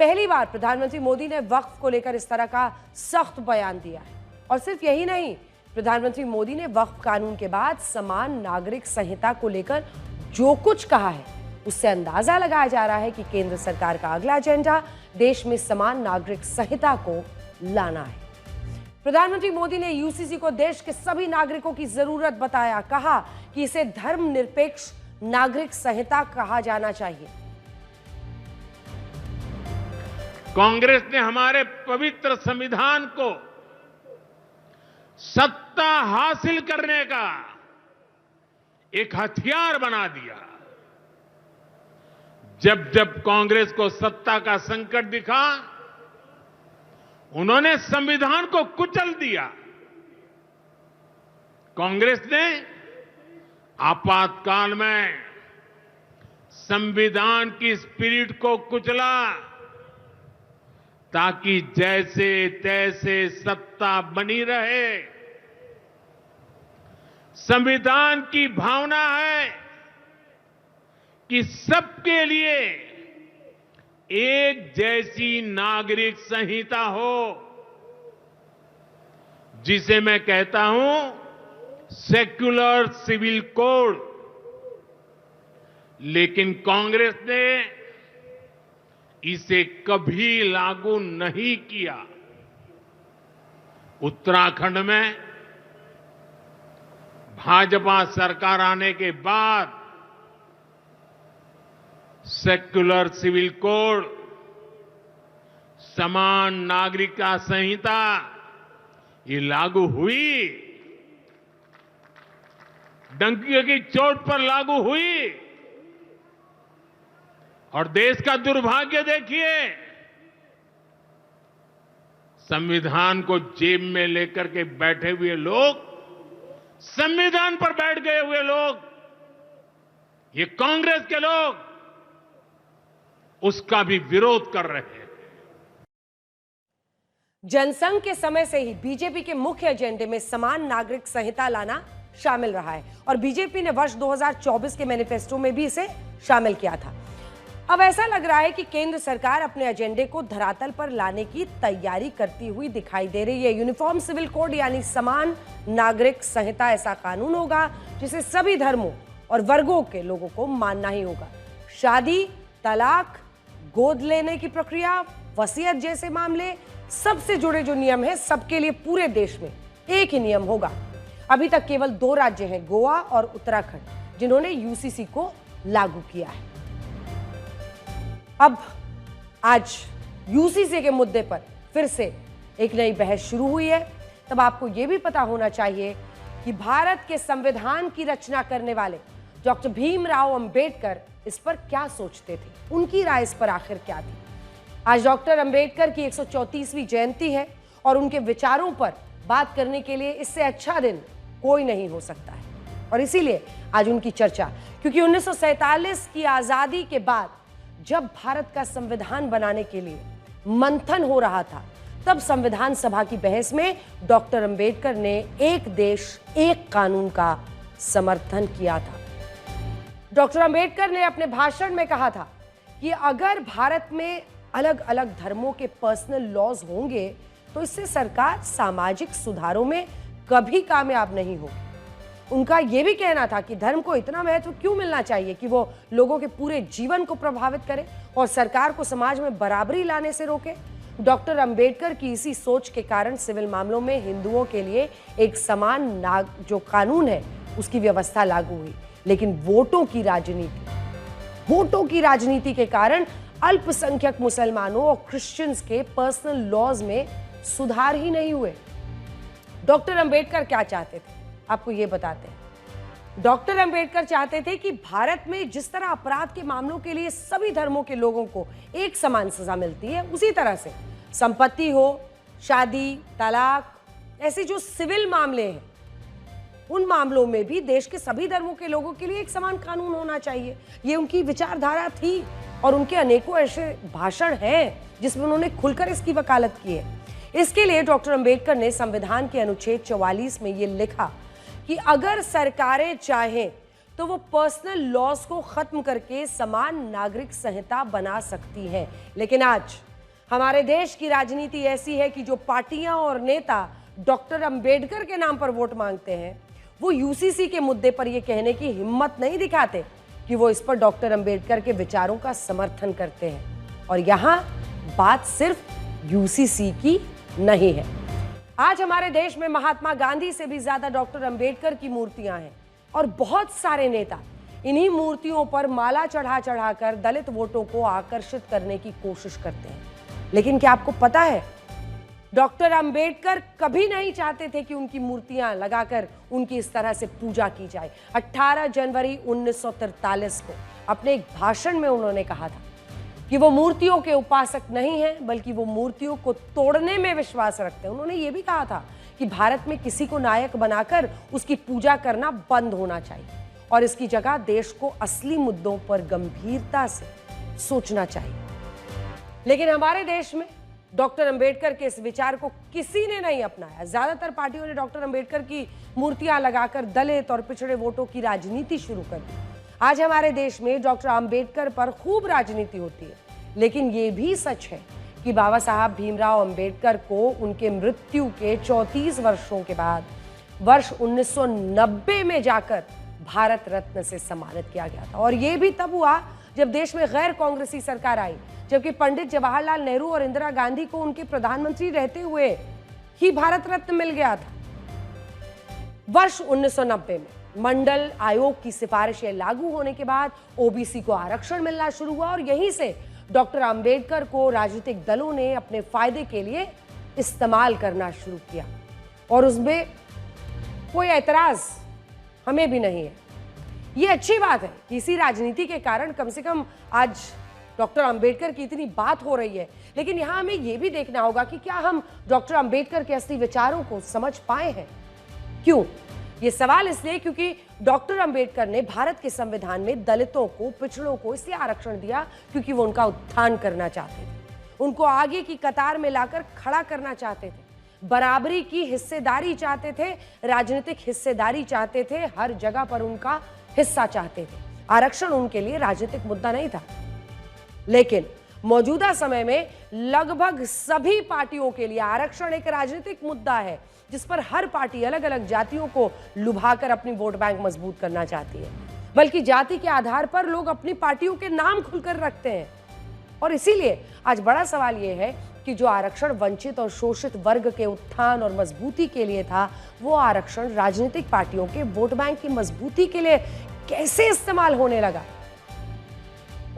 पहली बार प्रधानमंत्री मोदी ने वक्फ को लेकर इस तरह का सख्त बयान दिया है। और सिर्फ यही नहीं, प्रधानमंत्री मोदी ने वक्फ कानून के बाद समान नागरिक संहिता को लेकर जो कुछ कहा है उससे अंदाजा लगाया जा रहा है कि केंद्र सरकार का अगला एजेंडा देश में समान नागरिक संहिता को लाना है। प्रधानमंत्री मोदी ने यूसीसी को देश के सभी नागरिकों की जरूरत बताया, कहा कि इसे धर्मनिरपेक्ष नागरिक संहिता कहा जाना चाहिए। कांग्रेस ने हमारे पवित्र संविधान को सत्ता हासिल करने का एक हथियार बना दिया। जब जब कांग्रेस को सत्ता का संकट दिखा, उन्होंने संविधान को कुचल दिया। कांग्रेस ने आपातकाल में संविधान की स्पिरिट को कुचला ताकि जैसे तैसे सत्ता बनी रहे। संविधान की भावना है कि सबके लिए एक जैसी नागरिक संहिता हो, जिसे मैं कहता हूं सेक्युलर सिविल कोड। लेकिन कांग्रेस ने इसे कभी लागू नहीं किया। उत्तराखंड में भाजपा सरकार आने के बाद सेक्युलर सिविल कोड, समान नागरिकता संहिता ये लागू हुई, डंकी की चोट पर लागू हुई। और देश का दुर्भाग्य देखिए, संविधान को जेब में लेकर के बैठे हुए लोग, संविधान पर बैठ गए हुए लोग, ये कांग्रेस के लोग उसका भी विरोध कर रहे हैं। जनसंघ के समय से ही बीजेपी के मुख्य एजेंडे में समान नागरिक संहिता लाना शामिल रहा है और बीजेपी ने वर्ष 2024 के मैनिफेस्टो में भी इसे शामिल किया था। अब ऐसा लग रहा है कि केंद्र सरकार अपने एजेंडे को धरातल पर लाने की तैयारी करती हुई दिखाई दे रही है। यूनिफॉर्म सिविल कोड यानी समान नागरिक संहिता ऐसा कानून होगा जिसे सभी धर्मों और वर्गों के लोगों को मानना ही होगा। शादी, तलाक, गोद लेने की प्रक्रिया, वसीयत जैसे मामले, सबसे जुड़े जो नियम हैं, सबके लिए पूरे देश में एक ही नियम होगा। अभी तक केवल 2 राज्य हैं, गोवा और उत्तराखंड, जिन्होंने यूसीसी को लागू किया है। अब आज यूसीसी के मुद्दे पर फिर से एक नई बहस शुरू हुई है। तब आपको यह भी पता होना चाहिए कि भारत के संविधान की रचना करने वाले डॉक्टर भीमराव अंबेडकर इस पर क्या सोचते थे, उनकी राय इस पर आखिर क्या थी। आज डॉक्टर अंबेडकर की 134वीं जयंती है और उनके विचारों पर बात करने के लिए इससे अच्छा दिन कोई नहीं हो सकता है। और इसीलिए आज उनकी चर्चा, क्योंकि 1947 की आजादी के बाद जब भारत का संविधान बनाने के लिए मंथन हो रहा था, तब संविधान सभा की बहस में डॉक्टर अंबेडकर ने एक देश एक कानून का समर्थन किया था। डॉक्टर अंबेडकर ने अपने भाषण में कहा था कि अगर भारत में अलग अलग धर्मों के पर्सनल लॉज होंगे तो इससे सरकार सामाजिक सुधारों में कभी कामयाब नहीं होगी। उनका यह भी कहना था कि धर्म को इतना महत्व क्यों मिलना चाहिए कि वो लोगों के पूरे जीवन को प्रभावित करे और सरकार को समाज में बराबरी लाने से रोके। डॉक्टर अंबेडकर की इसी सोच के कारण सिविल मामलों में हिंदुओं के लिए एक समान जो कानून है उसकी व्यवस्था लागू हुई। लेकिन वोटों की राजनीति के कारण अल्पसंख्यक मुसलमानों और क्रिश्चियंस के पर्सनल लॉज में सुधार ही नहीं हुए। डॉक्टर अंबेडकर क्या चाहते थे, आपको ये बताते हैं। डॉक्टर अंबेडकर चाहते थे कि भारत में जिस तरह अपराध के मामलों के लिए सभी धर्मों के लोगों को एक समान सजा मिलती है, उसी तरह से संपत्ति हो, शादी, तलाक, ऐसे जो सिविल मामले हैं, उन मामलों में भी देश के सभी धर्मों के लोगों के लिए एक समान कानून होना चाहिए। ये उनकी विचारधारा थी और उनके अनेकों ऐसे भाषण हैं जिसमें उन्होंने खुलकर इसकी वकालत की है। इसके लिए डॉक्टर अंबेडकर ने संविधान के अनुच्छेद 44 में ये लिखा कि अगर सरकारें चाहें तो वो पर्सनल लॉज को खत्म करके समान नागरिक संहिता बना सकती हैं। लेकिन आज हमारे देश की राजनीति ऐसी है कि जो पार्टियां और नेता डॉक्टर अंबेडकर के नाम पर वोट मांगते हैं, वो यूसीसी के मुद्दे पर यह कहने की हिम्मत नहीं दिखाते कि वो इस पर डॉक्टर अंबेडकर के विचारों का समर्थन करते हैं। और यहां बात सिर्फ यूसीसी की नहीं है। आज हमारे देश में महात्मा गांधी से भी ज्यादा डॉक्टर अंबेडकर की मूर्तियां हैं और बहुत सारे नेता इन्हीं मूर्तियों पर माला चढ़ा चढ़ाकर दलित वोटों को आकर्षित करने की कोशिश करते हैं। लेकिन क्या आपको पता है, डॉक्टर अंबेडकर कभी नहीं चाहते थे कि उनकी मूर्तियां लगाकर उनकी इस तरह से पूजा की जाए। 18 जनवरी 1943 को अपने एक भाषण में उन्होंने कहा था कि वो मूर्तियों के उपासक नहीं हैं, बल्कि वो मूर्तियों को तोड़ने में विश्वास रखते हैं। उन्होंने ये भी कहा था कि भारत में किसी को नायक बनाकर उसकी पूजा करना बंद होना चाहिए और इसकी जगह देश को असली मुद्दों पर गंभीरता से सोचना चाहिए। लेकिन हमारे देश में डॉक्टर अंबेडकर के इस विचार को किसी ने नहीं अपनाया। ज्यादातर पार्टियों ने डॉक्टर अंबेडकर की मूर्तियां लगाकर दलित और पिछड़े वोटों की राजनीति शुरू कर दी। आज हमारे देश में डॉक्टर अंबेडकर पर खूब राजनीति होती है, लेकिन ये भी सच है कि बाबा साहब भीमराव अंबेडकर को उनके मृत्यु के 34 वर्षों के बाद वर्ष 1990 में जाकर भारत रत्न से सम्मानित किया गया था। और ये भी तब हुआ जब देश में गैर कांग्रेसी सरकार आई, जबकि पंडित जवाहरलाल नेहरू और इंदिरा गांधी को उनके प्रधानमंत्री रहते हुए ही भारत रत्न मिल गया था। वर्ष 1990 में मंडल आयोग की सिफारिशें लागू होने के बाद ओबीसी को आरक्षण मिलना शुरू हुआ और यहीं से डॉक्टर अंबेडकर को राजनीतिक दलों ने अपने फायदे के लिए इस्तेमाल करना शुरू किया और उसमें कोई ऐतराज हमें भी नहीं है। ये अच्छी बात है कि इसी राजनीति के कारण कम से कम आज डॉक्टर अंबेडकर की इतनी बात हो रही है। लेकिन यहां हमें यह भी देखना होगा कि क्या हम डॉक्टर अंबेडकर के असली विचारों को समझ पाए हैं। क्यों? ये सवाल इसलिए क्योंकि डॉक्टर अंबेडकर ने भारत के संविधान में दलितों को, पिछड़ों को इसलिए आरक्षण दिया क्योंकि वो उनका उत्थान करना चाहते थे, उनको आगे की कतार में लाकर खड़ा करना चाहते थे, बराबरी की हिस्सेदारी चाहते थे, राजनीतिक हिस्सेदारी चाहते थे, हर जगह पर उनका हिस्सा चाहते थे। आरक्षण उनके लिए राजनीतिक मुद्दा नहीं था। लेकिन मौजूदा समय में लगभग सभी पार्टियों के लिए आरक्षण एक राजनीतिक मुद्दा है, जिस पर हर पार्टी अलग अलग जातियों को लुभाकर अपनी वोट बैंक मजबूत करना चाहती है। बल्कि जाति के आधार पर लोग अपनी पार्टियों के नाम खुलकर रखते हैं। और इसीलिए आज बड़ा सवाल यह है कि जो आरक्षण वंचित और शोषित वर्ग के उत्थान और मजबूती के लिए था, वो आरक्षण राजनीतिक पार्टियों के वोट बैंक की मजबूती के लिए कैसे इस्तेमाल होने लगा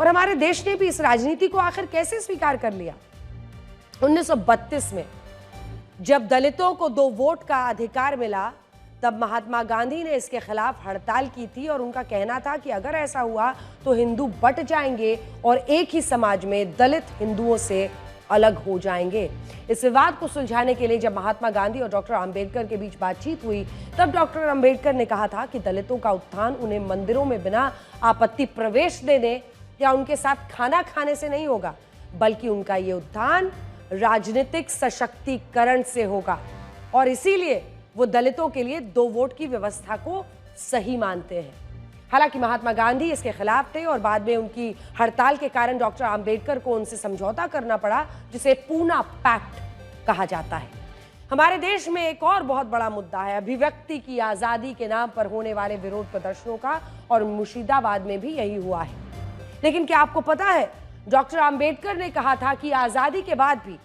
और हमारे देश ने भी इस राजनीति को आखिर कैसे स्वीकार कर लिया। 1932 में जब दलितों को 2 वोट का अधिकार मिला, तब महात्मा गांधी ने इसके खिलाफ हड़ताल की थी और उनका कहना था कि अगर ऐसा हुआ तो हिंदू बट जाएंगे और एक ही समाज में दलित हिंदुओं से अलग हो जाएंगे। इस विवाद को सुलझाने के लिए जब महात्मा गांधी और डॉक्टर अंबेडकर के बीच बातचीत हुई, तब डॉक्टर अंबेडकर ने कहा था कि दलितों का उत्थान उन्हें मंदिरों में बिना आपत्ति प्रवेश देने या उनके साथ खाना खाने से नहीं होगा, बल्कि उनका ये उत्थान राजनीतिक सशक्तिकरण से होगा। और इसीलिए वो दलितों के लिए 2 वोट की व्यवस्था को सही मानते हैं। हालांकि महात्मा गांधी इसके खिलाफ थे और बाद में उनकी हड़ताल के कारण डॉक्टर अंबेडकर को उनसे समझौता करना पड़ा, जिसे पूना पैक्ट कहा जाता है। हमारे देश में एक और बहुत बड़ा मुद्दा है अभिव्यक्ति की आजादी के नाम पर होने वाले विरोध प्रदर्शनों का, और मुर्शिदाबाद में भी यही हुआ है। लेकिन क्या आपको पता है, डॉक्टर अंबेडकर ने कहा था कि आजादी के बाद भी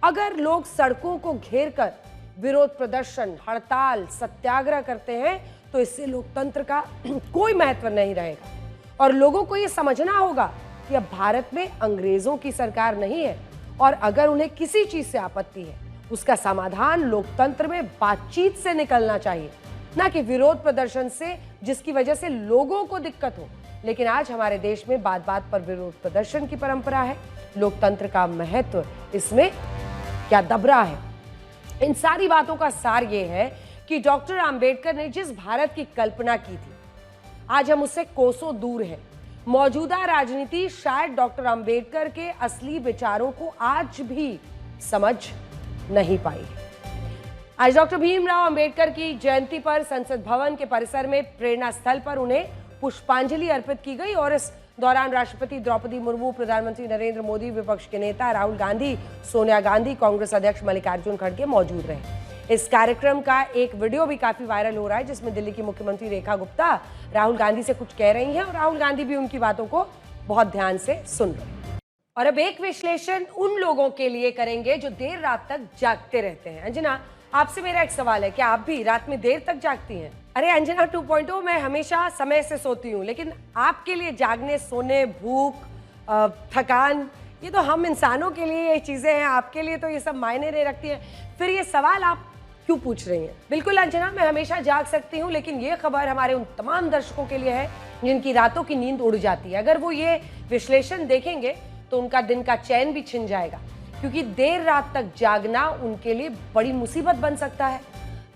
अगर लोग सड़कों को घेरकर विरोध प्रदर्शन, हड़ताल, सत्याग्रह करते हैं तो इससे लोकतंत्र का कोई महत्व नहीं रहेगा। और लोगों को यह समझना होगा कि अब भारत में अंग्रेजों की सरकार नहीं है और अगर उन्हें किसी चीज से आपत्ति है, उसका समाधान लोकतंत्र में बातचीत से निकलना चाहिए, ना कि विरोध प्रदर्शन से, जिसकी वजह से लोगों को दिक्कत हो। लेकिन आज हमारे देश में बात बात पर विरोध प्रदर्शन की परंपरा है। लोकतंत्र का महत्व इसमें क्या दब रहा है? इन सारी बातों का सार ये है कि डॉक्टर अंबेडकर ने जिस भारत की कल्पना की थी, आज हम उससे कोसों दूर हैं। मौजूदा राजनीति शायद डॉक्टर अंबेडकर के असली विचारों को आज भी समझ नहीं पाई है। आज डॉक्टर भीमराव अंबेडकर की जयंती पर संसद भवन के परिसर में प्रेरणा स्थल पर उन्हें पुष्पांजलि अर्पित की गई और इस दौरान राष्ट्रपति द्रौपदी मुर्मू, प्रधानमंत्री नरेंद्र मोदी, विपक्ष के नेता राहुल गांधी, सोनिया गांधी, कांग्रेस अध्यक्ष मल्लिकार्जुन खड़गे मौजूद रहे। इस कार्यक्रम का एक वीडियो भी काफी वायरल हो रहा है जिसमें दिल्ली की मुख्यमंत्री रेखा गुप्ता राहुल गांधी से कुछ कह रही हैं और राहुल गांधी भी उनकी बातों को बहुत ध्यान से सुन रहे हैं। और अब एक विश्लेषण उन लोगों के लिए करेंगे जो देर रात तक जागते रहते हैं। अंजना, आपसे मेरा एक सवाल है, क्या आप भी रात में देर तक जागती हैं? अरे अंजना 2.0, मैं हमेशा समय से सोती हूँ, लेकिन आपके लिए जागने, सोने, भूख, थकान, ये तो हम इंसानों के लिए ये चीजें हैं, आपके लिए तो ये सब मायने नहीं रखती हैं। फिर ये सवाल आप क्यों पूछ रही हैं? बिल्कुल अंजना, मैं हमेशा जाग सकती हूँ, लेकिन ये खबर हमारे उन तमाम दर्शकों के लिए है जिनकी रातों की नींद उड़ जाती है। अगर वो ये विश्लेषण देखेंगे तो उनका दिन का चैन भी छिन जाएगा, क्योंकि देर रात तक जागना उनके लिए बड़ी मुसीबत बन सकता है।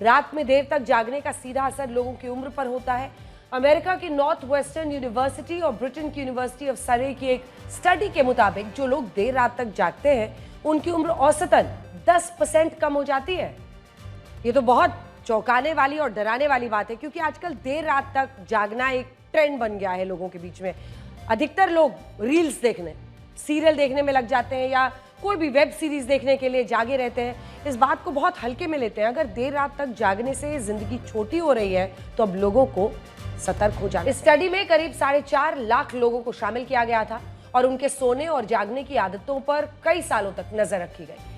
रात में देर तक जागने का सीधा असर लोगों की उम्र पर होता है। अमेरिका की नॉर्थ वेस्टर्न यूनिवर्सिटी और ब्रिटेन की यूनिवर्सिटी ऑफ सरे की एक स्टडी के मुताबिक जो लोग देर रात तक जागते हैं उनकी उम्र औसतन 10% कम हो जाती है। ये तो बहुत चौंकाने वाली और डराने वाली बात है, क्योंकि आजकल देर रात तक जागना एक ट्रेंड बन गया है लोगों के बीच में। अधिकतर लोग रील्स देखने, सीरियल देखने में लग जाते हैं या कोई भी वेब सीरीज देखने के लिए जागे रहते हैं। इस बात को बहुत हल्के में लेते हैं। अगर देर रात तक जागने से जिंदगी छोटी हो रही है तो अब लोगों को सतर्क हो जाना। इस स्टडी में करीब 4.5 लाख लोगों को शामिल किया गया था और उनके सोने और जागने की आदतों पर कई सालों तक नजर रखी गई।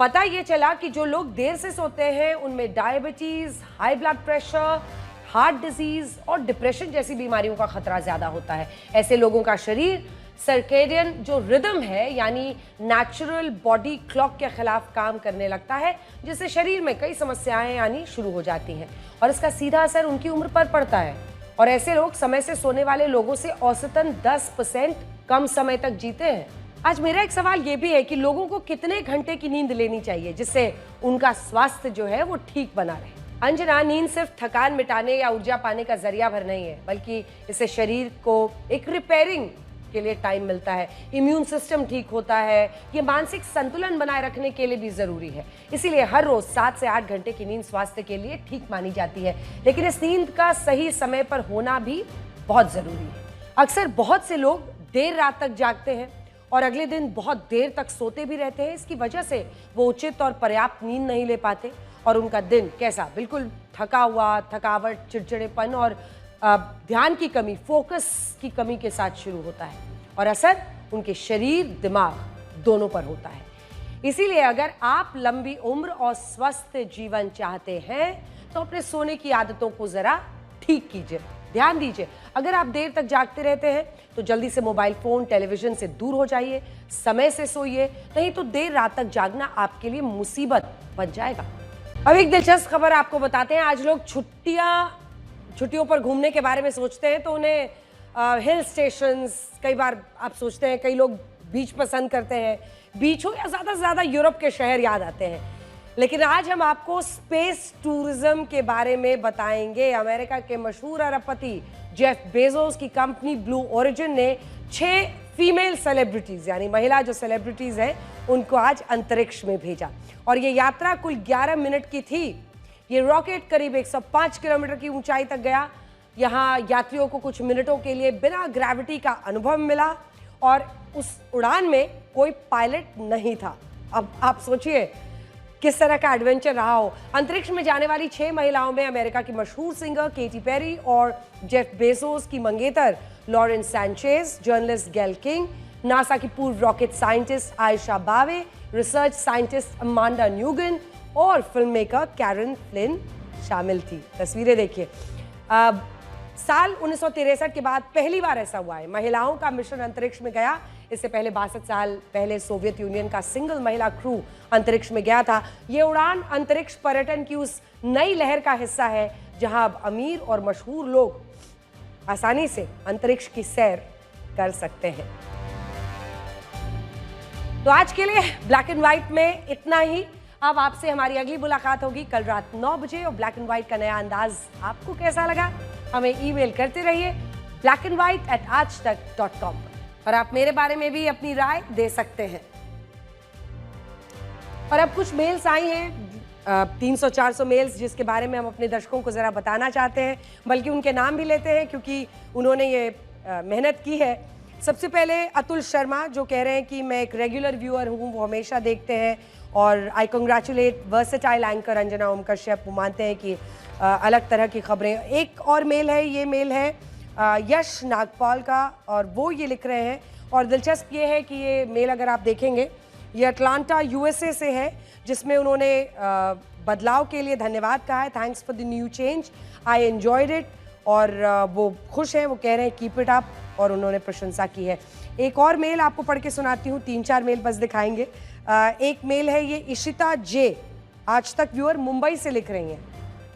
पता ये चला कि जो लोग देर से सोते हैं उनमें diabetes, high blood pressure, heart disease और डिप्रेशन जैसी बीमारियों का खतरा ज्यादा होता है। ऐसे लोगों का शरीर सर्केडियन जो रिदम है, यानी नेचुरल बॉडी क्लॉक के खिलाफ काम करने लगता है, जिससे शरीर में कई समस्याएं आनी शुरू हो जाती हैं और इसका सीधा असर उनकी उम्र पर पड़ता है। और ऐसे लोग समय से सोने वाले लोगों से औसतन 10% कम समय तक जीते हैं। आज मेरा एक सवाल ये भी है कि लोगों को कितने घंटे की नींद लेनी चाहिए जिससे उनका स्वास्थ्य जो है वो ठीक बना रहे? अंजना, नींद सिर्फ थकान मिटाने या ऊर्जा पाने का जरिया भर नहीं है, बल्कि इससे शरीर को एक रिपेयरिंग के लिए टाइम मिलता है, इम्यून सिस्टम ठीक होता है, ये मानसिक संतुलन बनाए रखने के लिए भी जरूरी है। इसीलिए हर रोज 7 से 8 घंटे की नींद स्वास्थ्य के लिए ठीक मानी जाती है, लेकिन इस नींद का सही समय पर होना भी बहुत जरूरी है। अक्सर बहुत से लोग देर रात तक जागते हैं और अगले दिन बहुत देर तक सोते भी रहते हैं। इसकी वजह से वो उचित और पर्याप्त नींद नहीं ले पाते और उनका दिन कैसा, बिल्कुल थका हुआ, थकावट, चिड़चिड़ेपन और ध्यान की कमी, फोकस की कमी के साथ शुरू होता है और असर उनके शरीर, दिमाग दोनों पर होता है। इसीलिए अगर आप लंबी उम्र और स्वस्थ जीवन चाहते हैं तो अपने सोने की आदतों को जरा ठीक कीजिए, ध्यान दीजिए। अगर आप देर तक जागते रहते हैं तो जल्दी से मोबाइल फोन, टेलीविजन से दूर हो जाइए, समय से सोइए, नहीं तो देर रात तक जागना आपके लिए मुसीबत बन जाएगा। अब एक दिलचस्प खबर आपको बताते हैं। आज लोग छुट्टियों पर घूमने के बारे में सोचते हैं तो उन्हें हिल स्टेशंस, कई बार आप सोचते हैं, कई लोग बीच पसंद करते हैं, बीच हो या ज़्यादा से ज़्यादा यूरोप के शहर याद आते हैं। लेकिन आज हम आपको स्पेस टूरिज्म के बारे में बताएंगे। अमेरिका के मशहूर अरबपति जेफ बेजोस की कंपनी ब्लू ओरिजिन ने 6 फीमेल सेलिब्रिटीज, यानी महिला जो सेलिब्रिटीज हैं, उनको आज अंतरिक्ष में भेजा और ये यात्रा कुल 11 मिनट की थी। ये रॉकेट करीब 105 किलोमीटर की ऊंचाई तक गया। यहाँ यात्रियों को कुछ मिनटों के लिए बिना ग्रेविटी का अनुभव मिला और उस उड़ान में कोई पायलट नहीं था। अब आप सोचिए किस तरह का एडवेंचर रहा हो। अंतरिक्ष में जाने वाली 6 महिलाओं में अमेरिका की मशहूर सिंगर केटी पेरी और जेफ बेजोस की मंगेतर लॉरेन सैंचेज, जर्नलिस्ट गैल किंग, नासा की पूर्व रॉकेट साइंटिस्ट आयशा बावे, रिसर्च साइंटिस्ट अमांडा न्यूगन और फिल्म मेकर कैरन फ्लिन शामिल थी। तस्वीरें देखिए। साल 1963 के बाद पहली बार ऐसा हुआ है महिलाओं का मिशन अंतरिक्ष में गया। इससे पहले 62 साल पहले सोवियत यूनियन का सिंगल महिला क्रू अंतरिक्ष में गया था। ये उड़ान अंतरिक्ष पर्यटन की उस नई लहर का हिस्सा है जहां अब अमीर और मशहूर लोग आसानी से अंतरिक्ष की सैर कर सकते हैं। तो आज के लिए ब्लैक एंड व्हाइट में इतना ही। अब आपसे हमारी अगली मुलाकात होगी कल रात 9 बजे और ब्लैक एंड व्हाइट का नया अंदाज आपको कैसा लगा हमें ईमेल करते रहिए blackandwhite@aajtak.com पर। और आप मेरे बारे में भी अपनी राय दे सकते हैं। और अब कुछ मेल्स आई हैं 300-400 मेल्स जिसके बारे में हम अपने दर्शकों को ज़रा बताना चाहते हैं, बल्कि उनके नाम भी लेते हैं क्योंकि उन्होंने ये मेहनत की है। सबसे पहले अतुल शर्मा जो कह रहे हैं कि मैं एक रेगुलर व्यूअर हूँ, वो हमेशा देखते हैं और I congratulate versatile anchor Anjana Om Kashyap. वो मानते हैं कि अलग तरह की खबरें। एक और मेल है, ये मेल है यश नागपाल का और वो ये लिख रहे हैं, और दिलचस्प ये है कि ये मेल अगर आप देखेंगे ये अटलांटा यूएसए से है, जिसमें उन्होंने बदलाव के लिए धन्यवाद कहा है। Thanks for the new change, I enjoyed it. और वो खुश हैं, वो कह रहे हैं कीप इट अप, और उन्होंने प्रशंसा की है। एक और मेल आपको पढ़ के सुनाती हूँ, 3-4 मेल बस दिखाएंगे। एक मेल है ये इशिता जे, आज तक व्यूअर, मुंबई से लिख रही हैं।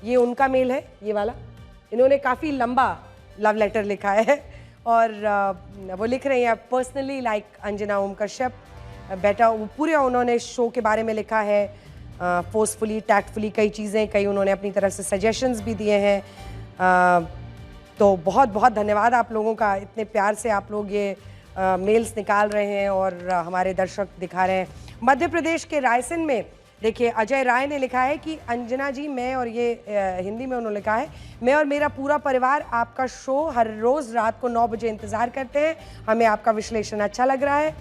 ये उनका मेल है, ये वाला। इन्होंने काफ़ी लंबा लव लेटर लिखा है और वो लिख रही हैं पर्सनली लाइक अंजना ओम कश्यप बेटा। वो पूरे उन्होंने शो के बारे में लिखा है, फोर्सफुली, टैक्टफुली, कई चीज़ें, कई उन्होंने अपनी तरफ से सजेशंस भी दिए हैं। तो बहुत बहुत धन्यवाद आप लोगों का, इतने प्यार से आप लोग ये मेल्स निकाल रहे हैं और हमारे दर्शक दिखा रहे हैं। मध्य प्रदेश के रायसेन में देखिए अजय राय ने लिखा है कि अंजना जी, मैं, और ये हिंदी में उन्होंने लिखा है, मैं और मेरा पूरा परिवार आपका शो हर रोज़ रात को 9 बजे इंतज़ार करते हैं, हमें आपका विश्लेषण अच्छा लग रहा है।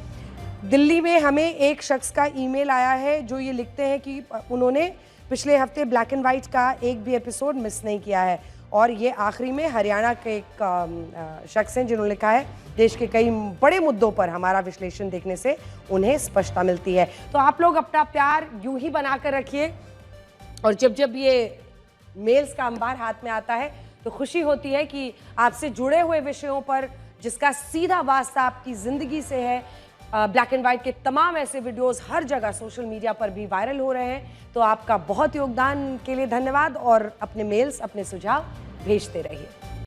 दिल्ली में हमें एक शख्स का ईमेल आया है जो ये लिखते हैं कि उन्होंने पिछले हफ्ते ब्लैक एंड वाइट का एक भी एपिसोड मिस नहीं किया है, और ये आखिरी में हरियाणा के एक शख्स हैं जिन्होंने लिखा है देश के कई बड़े मुद्दों पर हमारा विश्लेषण देखने से उन्हें स्पष्टता मिलती है। तो आप लोग अपना प्यार यूं ही बनाकर रखिए, और जब जब ये मेल्स का अंबार हाथ में आता है तो खुशी होती है कि आपसे जुड़े हुए विषयों पर जिसका सीधा वास्ता आपकी ज़िंदगी से है, ब्लैक एंड वाइट के तमाम ऐसे वीडियोस हर जगह सोशल मीडिया पर भी वायरल हो रहे हैं। तो आपका बहुत योगदान के लिए धन्यवाद, और अपने मेल्स, अपने सुझाव भेजते रहिए।